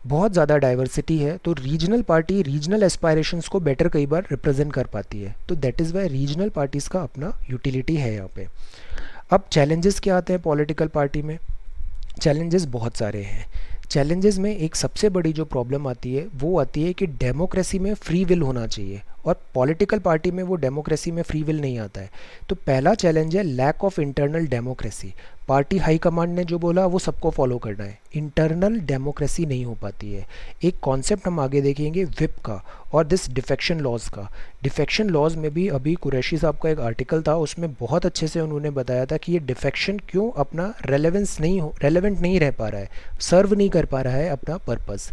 S1: बहुत ज़्यादा डाइवर्सिटी है, तो रीजनल पार्टी रीजनल एस्पायरेशंस को बेटर कई बार रिप्रेजेंट कर पाती है। तो that is Y regional parties का अपना यूटिलिटी है यहाँ पे। अब चैलेंजेस क्या आते हैं पॉलिटिकल पार्टी में? चैलेंजेस बहुत सारे हैं। चैलेंजेस में एक सबसे बड़ी जो प्रॉब्लम आती है वो आती है कि डेमोक्रेसी में फ्री विल होना चाहिए, और पॉलिटिकल पार्टी में वो डेमोक्रेसी में फ्री विल नहीं आता है। तो पहला चैलेंज है lack of internal democracy. Party high command ने जो बोला वो सबको फॉलो करना है, इंटरनल डेमोक्रेसी नहीं हो पाती है। एक कॉन्सेप्ट हम आगे देखेंगे विप का और दिस डिफेक्शन लॉज का। डिफेक्शन लॉज में भी अभी कुरैशी साहब का एक आर्टिकल था, उसमें बहुत अच्छे से उन्होंने बताया था कि ये डिफेक्शन क्यों अपना रेलेवेंट नहीं रह पा रहा है, सर्व नहीं कर पा रहा है अपना purpose.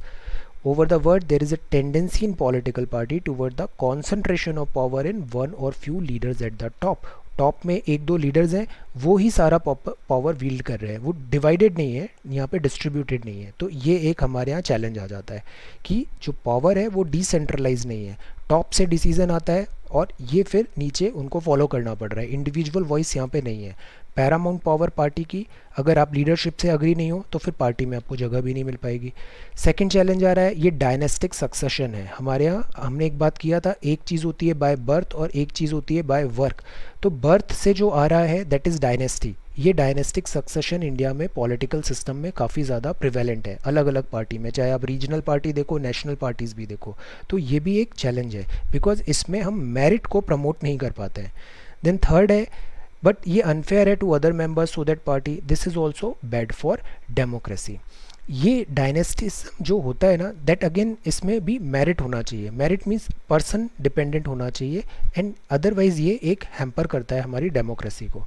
S1: Over the world, there is a tendency in political party toward the concentration of power in one or few leaders at the top. Top में एक दो लीडर्स हैं, वो ही सारा पावर वील्ड कर रहे हैं, वो डिवाइडेड नहीं है, यहाँ पे डिस्ट्रीब्यूटेड नहीं है। तो ये एक हमारे यहाँ चैलेंज आ जाता है कि जो पावर है वो डिसेंट्रलाइज नहीं है, टॉप से डिसीजन आता है और ये फिर नीचे उनको फॉलो करना पड़ रहा है, इंडिविजुअल वॉइस यहाँ पे नहीं है। पैरामाउंट पावर पार्टी की, अगर आप लीडरशिप से अग्री नहीं हो तो फिर पार्टी में आपको जगह भी नहीं मिल पाएगी। सेकंड चैलेंज आ रहा है, ये डायनेस्टिक सक्सेशन है। हमारे यहाँ हमने एक बात किया था, एक चीज़ होती है बाय बर्थ और एक चीज़ होती है बाय वर्क। तो बर्थ से जो आ रहा है दैट इज़ डायनेस्टी। ये डायनेस्टिक सक्सेशन इंडिया में पॉलिटिकल सिस्टम में काफ़ी ज़्यादा प्रिवेलेंट है, अलग अलग पार्टी में, चाहे आप रीजनल पार्टी देखो, नेशनल पार्टीज़ भी देखो। तो ये भी एक चैलेंज है, बिकॉज इसमें हम मेरिट को प्रमोट नहीं कर पाते हैं। देन थर्ड है, बट ये अनफेयर है to other members so that party, this is also bad for democracy. ये डायनेस्टिज्म जो होता है ना, दैट अगेन इसमें भी मेरिट होना चाहिए। मेरिट मीन्स पर्सन डिपेंडेंट होना चाहिए, एंड अदरवाइज ये एक हैम्पर करता है हमारी डेमोक्रेसी को।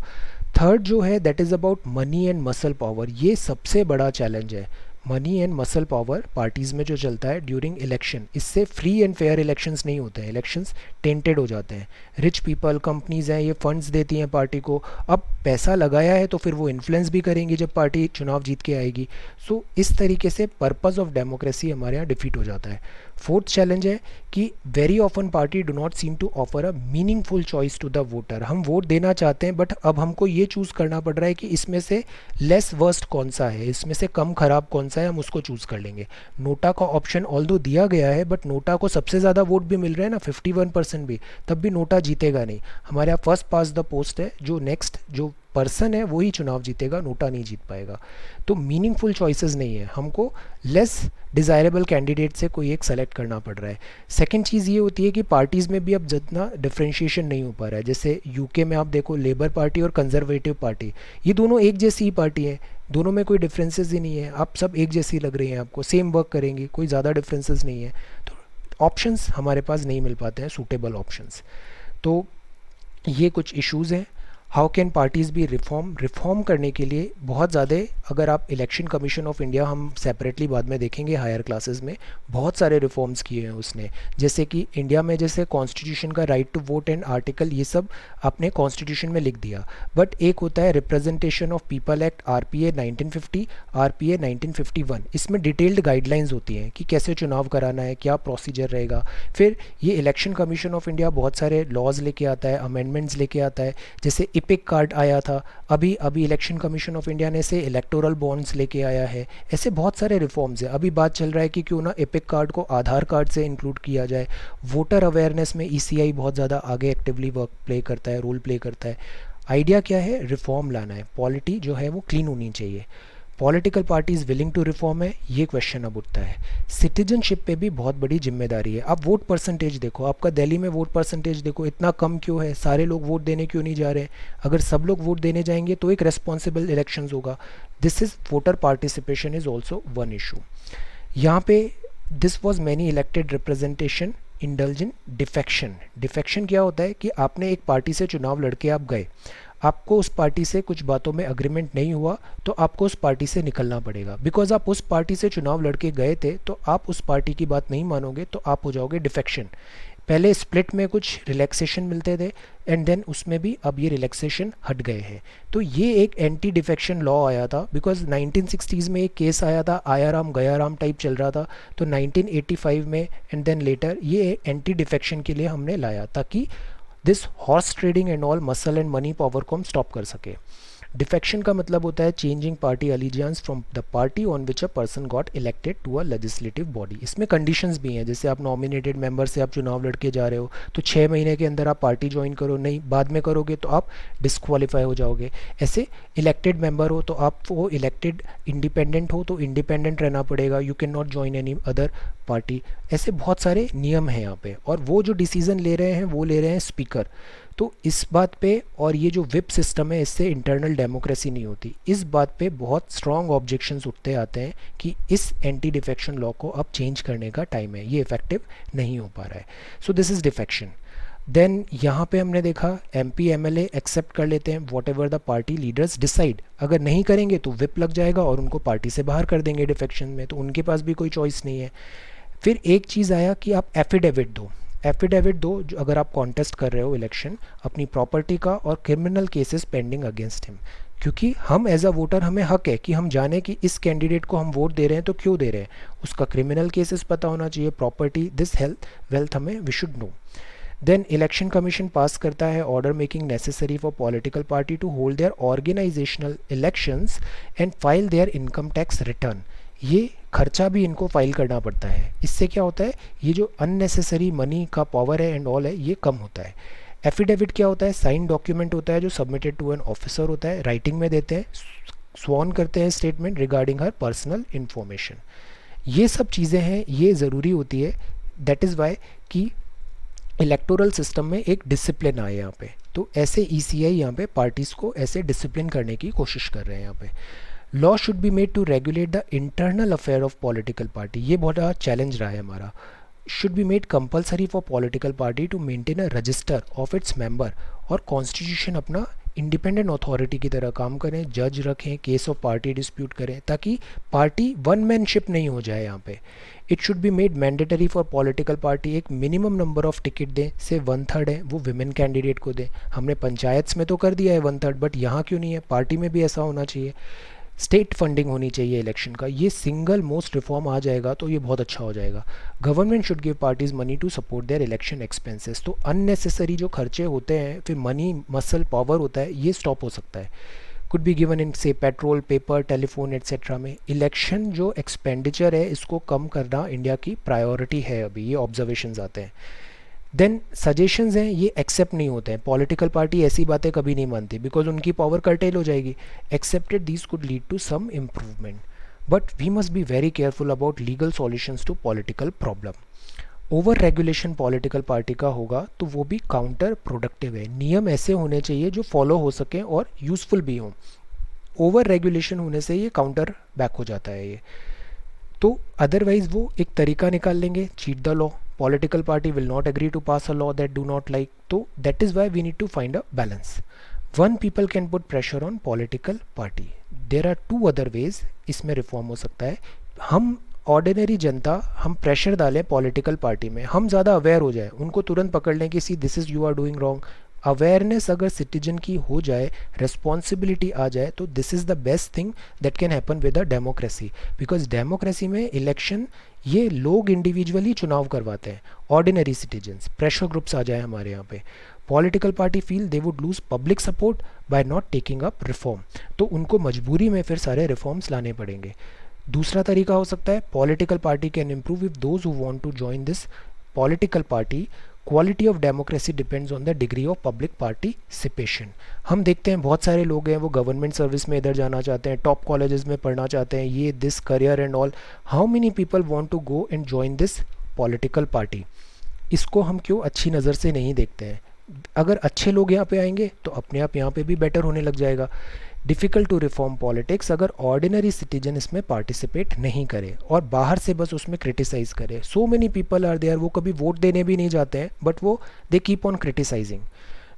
S1: थर्ड जो है that is about money and muscle power. ये सबसे बड़ा चैलेंज है, money and muscle power parties में जो चलता है ड्यूरिंग इलेक्शन। इससे फ्री एंड फेयर इलेक्शंस नहीं होते हैं, इलेक्शंस टेंटेड हो जाते हैं। रिच पीपल, कंपनीज हैं, ये फंड्स देती हैं पार्टी को। अब पैसा लगाया है तो फिर वो इन्फ्लुएंस भी करेंगी जब पार्टी चुनाव जीत के आएगी। सो इस तरीके से पर्पस ऑफ डेमोक्रेसी हमारे यहाँ डिफीट हो जाता है। फोर्थ चैलेंज है कि very often party do not seem to offer a meaningful choice to the voter. हम वोट देना चाहते हैं बट अब हमको ये चूज़ करना पड़ रहा है कि इसमें से लेस वर्स्ट कौन सा है, इसमें से कम खराब कौन सा है, हम उसको चूज़ कर लेंगे। नोटा का ऑप्शन ऑल्दो दिया गया है बट नोटा को सबसे ज़्यादा वोट भी मिल रहे हैं ना, 51% भी, तब भी नोटा जीतेगा नहीं। हमारे यहाँ फर्स्ट पास द पोस्ट है, जो नेक्स्ट जो पर्सन है वही चुनाव जीतेगा, नोटा नहीं जीत पाएगा। तो मीनिंगफुल चॉइसेस नहीं है, हमको लेस डिज़ायरेबल कैंडिडेट से कोई एक सेलेक्ट करना पड़ रहा है। सेकंड चीज़ ये होती है कि पार्टीज़ में भी अब जितना डिफ्रेंशिएशन नहीं हो पा रहा है। जैसे यूके में आप देखो, लेबर पार्टी और कंजर्वेटिव पार्टी, ये दोनों एक जैसी ही पार्टी हैं, दोनों में कोई डिफरेंसेस ही नहीं है। आप सब एक जैसी लग रही हैं, आपको सेम वर्क करेंगी, कोई ज़्यादा डिफरेंसेस नहीं है। तो ऑप्शंस हमारे पास नहीं मिल पाते हैं, सूटेबल ऑप्शंस। तो ये कुछ इश्यूज़ हैं। हाउ कैन पार्टीज़ भी रिफॉर्म करने के लिए बहुत ज़्यादा, अगर आप इलेक्शन कमीशन ऑफ इंडिया हम सेपरेटली बाद में देखेंगे हायर क्लासेस में, बहुत सारे रिफॉर्म्स किए हैं उसने। जैसे कि इंडिया में जैसे कॉन्स्टिट्यूशन का right to vote and article, ये सब आपने कॉन्स्टिट्यूशन में लिख दिया। बट एक होता है representation of people act, RPA 1950, RPA 1951, इसमें डिटेल्ड गाइडलाइंस होती हैं कि कैसे चुनाव कराना है, क्या प्रोसीजर रहेगा। फिर ये इलेक्शन कमीशन ऑफ इंडिया बहुत सारे लॉज लेके आता है, अमेंडमेंट्स लेके आता है। जैसे इपिक कार्ड आया था, अभी इलेक्शन कमीशन ऑफ इंडिया ने से इलेक्टोरल बॉन्ड्स लेके आया है। ऐसे बहुत सारे रिफॉर्म्स है। अभी बात चल रहा है कि क्यों ना इपिक कार्ड को आधार कार्ड से इंक्लूड किया जाए। वोटर अवेयरनेस में ईसीआई बहुत ज़्यादा आगे एक्टिवली वर्क प्ले करता है, रोल प्ले करता है। आइडिया क्या है, रिफॉर्म लाना है, पॉलिटी जो है वो क्लीन होनी चाहिए। Political parties willing to reform है, ये क्वेश्चन अब उठता है। सिटीजनशिप पे भी बहुत बड़ी जिम्मेदारी है। आप वोट परसेंटेज देखो, आपका दिल्ली में वोट परसेंटेज देखो, इतना कम क्यों है, सारे लोग वोट देने क्यों नहीं जा रहे हैं। अगर सब लोग वोट देने जाएंगे तो एक रेस्पॉन्सिबल इलेक्शंस होगा। This is voter participation is also one issue. यहाँ पे this was many elected representation indulge in defection. Defection क्या होता है कि आपने एक पार्टी से चुनाव लड़के आप गए, आपको उस पार्टी से कुछ बातों में अग्रीमेंट नहीं हुआ तो आपको उस पार्टी से निकलना पड़ेगा। बिकॉज आप उस पार्टी से चुनाव लड़के गए थे तो आप उस पार्टी की बात नहीं मानोगे तो आप हो जाओगे डिफेक्शन। पहले स्प्लिट में कुछ रिलैक्सेशन मिलते थे एंड देन उसमें भी अब ये रिलैक्सेशन हट गए हैं। तो ये एक एंटी डिफेक्शन लॉ आया था बिकॉज 1960s में एक केस आया था, आया राम गया राम टाइप चल रहा था। तो 1985 में एंड देन लेटर ये एंटी डिफेक्शन के लिए हमने लाया ताकि this horse trading and all muscle and money power को हम स्टॉप कर सके। डिफेक्शन का मतलब होता है changing party allegiance from the party on which a person got elected to a legislative body. इसमें कंडीशंस भी हैं, जैसे आप नॉमिनेटेड मेंबर से आप चुनाव लड़के जा रहे हो तो 6 महीने के अंदर आप पार्टी ज्वाइन करो, नहीं बाद में करोगे तो आप डिस्क्वालीफाई हो जाओगे। ऐसे इलेक्टेड मेंबर हो तो आप वो इलेक्टेड, इंडिपेंडेंट हो तो इंडिपेंडेंट रहना पड़ेगा, you can not join any other party. ऐसे बहुत सारे नियम हैं यहाँ पे, और वो जो डिसीजन ले रहे हैं वो ले रहे हैं स्पीकर। तो इस बात पे, और ये जो विप सिस्टम है इससे इंटरनल डेमोक्रेसी नहीं होती, इस बात पे बहुत स्ट्रॉन्ग ऑब्जेक्शंस उठते आते हैं कि इस एंटी डिफेक्शन लॉ को अब चेंज करने का टाइम है, ये इफेक्टिव नहीं हो पा रहा है। So this is defection. Then यहाँ पे हमने देखा एमपी एमएलए एक्सेप्ट कर लेते हैं what ever the party leaders decide. अगर नहीं करेंगे तो विप लग जाएगा और उनको पार्टी से बाहर कर देंगे डिफेक्शन में, तो उनके पास भी कोई चॉइस नहीं है। फिर एक चीज़ आया कि आप एफिडेविट दो, एफिडेविट दो जो अगर आप कॉन्टेस्ट कर रहे हो इलेक्शन अपनी प्रॉपर्टी का और criminal cases pending against him. क्योंकि हम एज अ वोटर, हमें हक है कि हम जाने कि इस कैंडिडेट को हम वोट दे रहे हैं तो क्यों दे रहे हैं, उसका क्रिमिनल केसेस पता होना चाहिए, प्रॉपर्टी, दिस हेल्थ वेल्थ हमें we should know. Then election commission pass करता है order making necessary for political party to hold their organisational elections and file their income tax return. ये खर्चा भी इनको फाइल करना पड़ता है। इससे क्या होता है, ये जो अननेसेसरी मनी का पावर है एंड ऑल है ये कम होता है। एफिडेविट क्या होता है, साइन डॉक्यूमेंट होता है जो सबमिटेड टू एन ऑफिसर होता है, राइटिंग में देते हैं, स्वॉन करते हैं स्टेटमेंट रिगार्डिंग हर पर्सनल इन्फॉर्मेशन। ये सब चीज़ें हैं, ये ज़रूरी होती है। दैट इज़ वाई कि इलेक्टोरल सिस्टम में एक डिसिप्लिन आए यहाँ पे। तो ऐसे ईसीआई यहाँ पे पार्टीज़ को ऐसे डिसिप्लिन करने की कोशिश कर रहे हैं यहाँ पे। Law should be made to regulate the internal affair of political party. ये बहुत बड़ा चैलेंज रहा है हमारा। Should be made compulsory for political party to maintain a register of its member, और कॉन्स्टिट्यूशन अपना इंडिपेंडेंट अथॉरिटी की तरह काम करें, जज रखें, केस ऑफ पार्टी डिस्प्यूट करें, ताकि पार्टी वन मैनशिप नहीं हो जाए यहाँ पे। It should be made mandatory for political party, एक मिनिमम नंबर ऑफ टिकट दें, से 1/3 है वो विमेन कैंडिडेट को दें। हमने पंचायत्स में तो कर दिया है 1/3, बट यहाँ क्यों नहीं है, पार्टी में भी ऐसा होना चाहिए। स्टेट फंडिंग होनी चाहिए इलेक्शन का, ये सिंगल मोस्ट रिफॉर्म आ जाएगा तो ये बहुत अच्छा हो जाएगा। Government should give parties money to support their election expenses. तो अननेसेसरी जो खर्चे होते हैं, फिर मनी मसल पावर होता है, ये स्टॉप हो सकता है। कुड बी गिवन इन से पेट्रोल, पेपर, टेलीफोन एट्सेट्रा में। इलेक्शन जो एक्सपेंडिचर है इसको कम करना इंडिया की प्रायोरिटी है अभी, ये ऑब्जर्वेशंस आते हैं। देन सजेशंस हैं, ये एक्सेप्ट नहीं होते हैं। पॉलिटिकल पार्टी ऐसी बातें कभी नहीं मानती बिकॉज उनकी पावर कर्टेल हो जाएगी। Accepted these could lead to some improvement, but we must be very careful about legal solutions to political problem. Over regulation political party का होगा तो वो भी काउंटर प्रोडक्टिव है। नियम ऐसे होने चाहिए जो फॉलो हो सकें और यूजफुल भी हों। ओवर रेगुलेशन होने से ये काउंटर बैक हो जाता है ये। तो अदरवाइज वो एक तरीका निकाल लेंगे, cheat the law. Political party will not agree to pass a law that do not like. So that is why we need to find a balance. One people can put pressure on political party. There are two other ways इसमें reform हो सकता है। हम ordinary जनता हम pressure डालें political party में, हम ज़्यादा अवेयर हो जाए, उनको तुरंत पकड़ लें कि see this is you are doing wrong. Awareness अगर सिटीजन की हो जाए, रिस्पॉन्सिबिलिटी आ जाए, तो this is the best thing that can happen with a democracy. Because democracy में इलेक्शन ये लोग इंडिविजुअली चुनाव करवाते हैं, ऑर्डिनरी सिटीजन्स। प्रेशर ग्रुप्स आ जाए हमारे यहाँ पे, political party feel they would lose public support by not taking up reform, तो उनको मजबूरी में फिर सारे रिफॉर्म्स लाने पड़ेंगे। दूसरा तरीका हो सकता है political party can improve if those who want to join this political party. Quality of democracy depends on the degree of public participation. हम देखते हैं बहुत सारे लोग हैं वो गवर्नमेंट सर्विस में इधर जाना चाहते हैं, टॉप कॉलेजेस में पढ़ना चाहते हैं, ये this career and all. How many people want to go and join this political party? इसको हम क्यों अच्छी नज़र से नहीं देखते हैं? अगर अच्छे लोग यहाँ पे आएंगे तो अपने आप यहाँ पे भी बेटर होने लग जाएगा। डिफ़िकल्ट टू रिफॉर्म पॉलिटिक्स अगर ऑर्डिनरी सिटीजन इसमें पार्टिसिपेट नहीं करे और बाहर से बस उसमें क्रिटिसाइज़ करे। So many people are there, वो कभी वोट देने भी नहीं जाते हैं, बट वो they keep on criticising.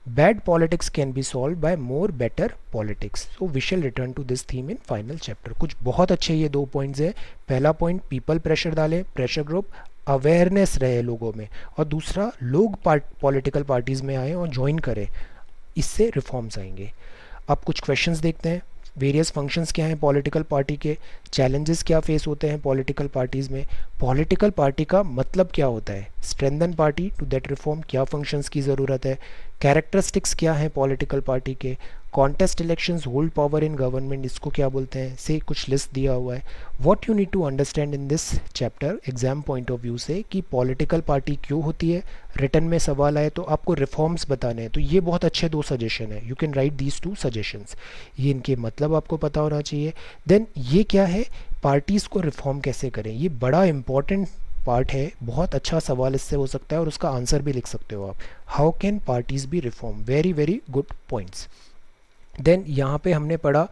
S1: Bad politics can be solved by more better politics. So we shall return to this theme in final chapter. कुछ बहुत अच्छे ये 2 पॉइंट्स हैं। पहला पॉइंट, पीपल प्रेशर डालें, प्रेशर ग्रुप, अवेयरनेस रहे लोगों में, और दूसरा लोग पॉलिटिकल पार्टीज़ में आएँ और ज्वाइन करें, इससे रिफॉर्म्स आएंगे। अब कुछ क्वेश्चंस देखते हैं। वेरियस फंक्शंस क्या हैं पॉलिटिकल पार्टी के, चैलेंजेस क्या फेस होते हैं पॉलिटिकल पार्टीज़ में, पॉलिटिकल पार्टी का मतलब क्या होता है, strengthen party to that reform क्या फंक्शंस की ज़रूरत है, कैरेक्टरिस्टिक्स क्या हैं पॉलिटिकल पार्टी के, contest elections hold power in government इसको क्या बोलते हैं, से कुछ लिस्ट दिया हुआ है। What you need to understand in this chapter exam point of view से कि पॉलिटिकल पार्टी क्यों होती है। रिटर्न में सवाल आए तो आपको रिफॉर्म्स बताने हैं, तो ये बहुत अच्छे 2 सजेशन है। You can write these 2 suggestions, ये इनके मतलब आपको पता होना चाहिए। देन ये क्या है, पार्टीज़ को रिफॉर्म कैसे करें, ये बड़ा इंपॉर्टेंट पार्ट है। बहुत अच्छा सवाल इससे हो सकता है और उसका आंसर भी लिख सकते हो आप। How can parties be reform, very very good points. Then यहाँ पे हमने पढ़ा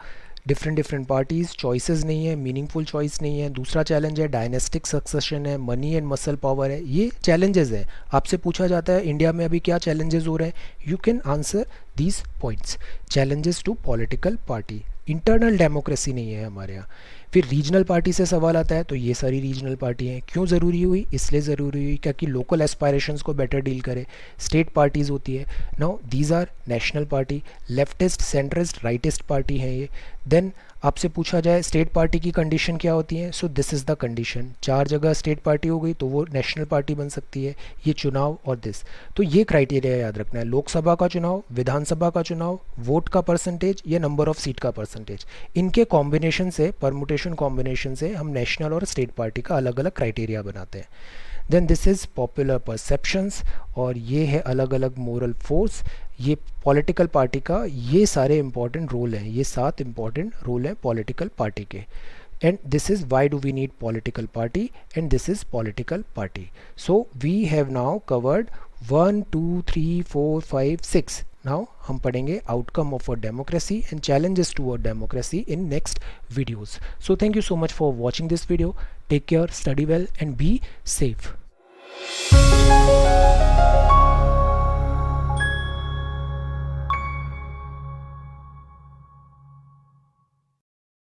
S1: डिफरेंट पार्टीज़, चॉइसेस नहीं है, मीनिंगफुल चॉइस नहीं है। दूसरा चैलेंज है डायनेस्टिक सक्सेशन है, मनी एंड मसल पावर है, ये चैलेंजेस हैं। आपसे पूछा जाता है इंडिया में अभी क्या चैलेंजेस हो रहे हैं, you can answer these points. Challenges to political party, internal democracy नहीं है हमारे यहाँ। फिर रीजनल पार्टी से सवाल आता है, तो ये सारी रीजनल पार्टी हैं क्यों ज़रूरी हुई, इसलिए ज़रूरी हुई क्योंकि लोकल एस्पायरेशंस को बेटर डील करे। स्टेट पार्टीज़ होती है, now these are national party, leftist, centrist, rightist party हैं ये। देन आपसे पूछा जाए स्टेट पार्टी की कंडीशन क्या होती है, so this is the condition, 4 जगह स्टेट पार्टी हो गई तो वो नेशनल पार्टी बन सकती है, ये चुनाव और दिस। तो ये क्राइटेरिया याद रखना है, लोकसभा का चुनाव, विधानसभा का चुनाव, वोट का परसेंटेज या नंबर ऑफ सीट का परसेंटेज, इनके कॉम्बिनेशन से, परमुटेशन कॉम्बिनेशन से हम नेशनल और स्टेट पार्टी का अलग अलग क्राइटेरिया बनाते हैं। Then this is popular perceptions, और ये है अलग अलग मोरल फोर्स। ये पॉलिटिकल पार्टी का ये सारे इंपॉर्टेंट रोल हैं, ये 7 इंपॉर्टेंट रोल हैं पॉलिटिकल पार्टी के। And this is why do we need political party, and this is political party. So we have now covered 1 2 3 4 5 6. Now हम पढ़ेंगे outcome of a democracy and challenges to a democracy in next videos. So thank you so much for watching this video. Take care, study well and be safe.